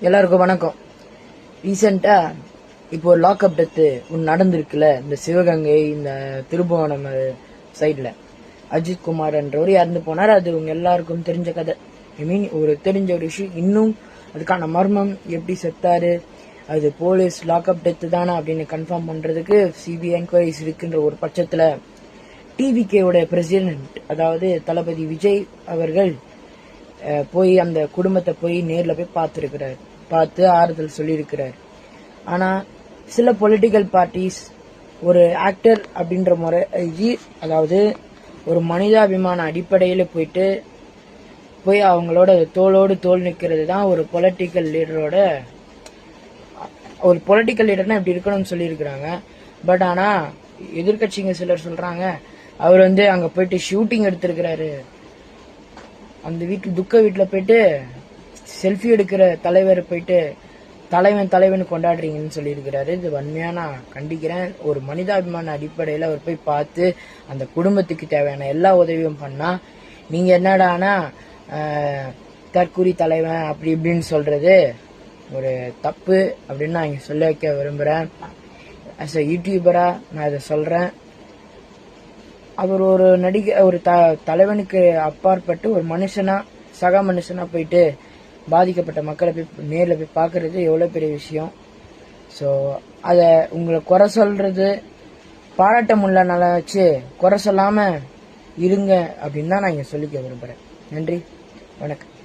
எல்லாருக்கும் வணக்கம். ரீசெண்டா இப்போ லாக்அப் டெத் ஒன்று நடந்திருக்குல்ல, இந்த சிவகங்கை இந்த திருபுவனம் சைட்ல அஜித் குமார் என்றவர் இறந்து போனார். அது உங்க எல்லாருக்கும் தெரிஞ்ச கதை. ஒரு தெரிஞ்ச ஒரு விஷயம். இன்னும் அதுக்கான மர்மம், எப்படி செத்தாரு, அது போலீஸ் லாக்அப் டெத் தானா அப்படின்னு கன்ஃபார்ம் பண்றதுக்கு சிபிஐ என்கொயரிஸ் இருக்குன்ற ஒரு பட்சத்துல டிவிகேவோட பிரசிடென்ட், அதாவது தளபதி விஜய் அவர்கள் போய் அந்த குடும்பத்தை போய் நேர்ல போய் பார்த்து ஆறுதல் சொல்லியிருக்கிறார். ஆனா சில பொலிட்டிக்கல் பார்ட்டிஸ் ஒரு ஆக்டர் அப்படின்ற முறை, அதாவது ஒரு மனிதாபிமான அடிப்படையில போய் அவங்களோட தோளோடு தோல் நிற்கிறது தான் ஒரு பொலிட்டிக்கல் லீடர்னா இப்படி இருக்கணும்னு சொல்லியிருக்கிறாங்க. பட் ஆனா எதிர்கட்சிங்க சிலர் சொல்றாங்க அவர் அங்க போயிட்டு ஷூட்டிங் எடுத்திருக்கிறாரு, அந்த துக்க வீட்டுல போயிட்டு செல்ஃபி எடுக்கிற தலைவர் போயிட்டு தலைவன் கொண்டாடுறீங்கன்னு சொல்லியிருக்கிறாரு. இது வன்மையா நான் கண்டிக்கிறேன். ஒரு மனிதாபிமான அடிப்படையில அவர் போய் பார்த்து அந்த குடும்பத்துக்கு தேவையான எல்லா உதவியும் பண்ணா, நீங்க என்னடானா தற்கூரி தலைவன் அப்படி இப்படின்னு சொல்றது ஒரு தப்பு அப்படின்னு நான் இங்க சொல்ல வைக்க விரும்புறேன். ஆஸ் அ யூடியூபரா நான் இதை சொல்றேன். அவர் ஒரு ஒரு தலைவனுக்கு அப்பாற்பட்டு ஒரு மனுஷனா, சக மனுஷனா போயிட்டு பாதிக்கப்பட்ட மக்களை போய் நேர்ல போய் பாக்குறது எவ்வளவு பெரிய விஷயம். ஸோ அத உங்களை குறை சொல்றது, பாராட்ட முடியலனால வச்சு குறை சொல்லாம இருங்க அப்படின்னு தான் நான் இங்க சொல்லிக்க விரும்புறேன். நன்றி, வணக்கம்.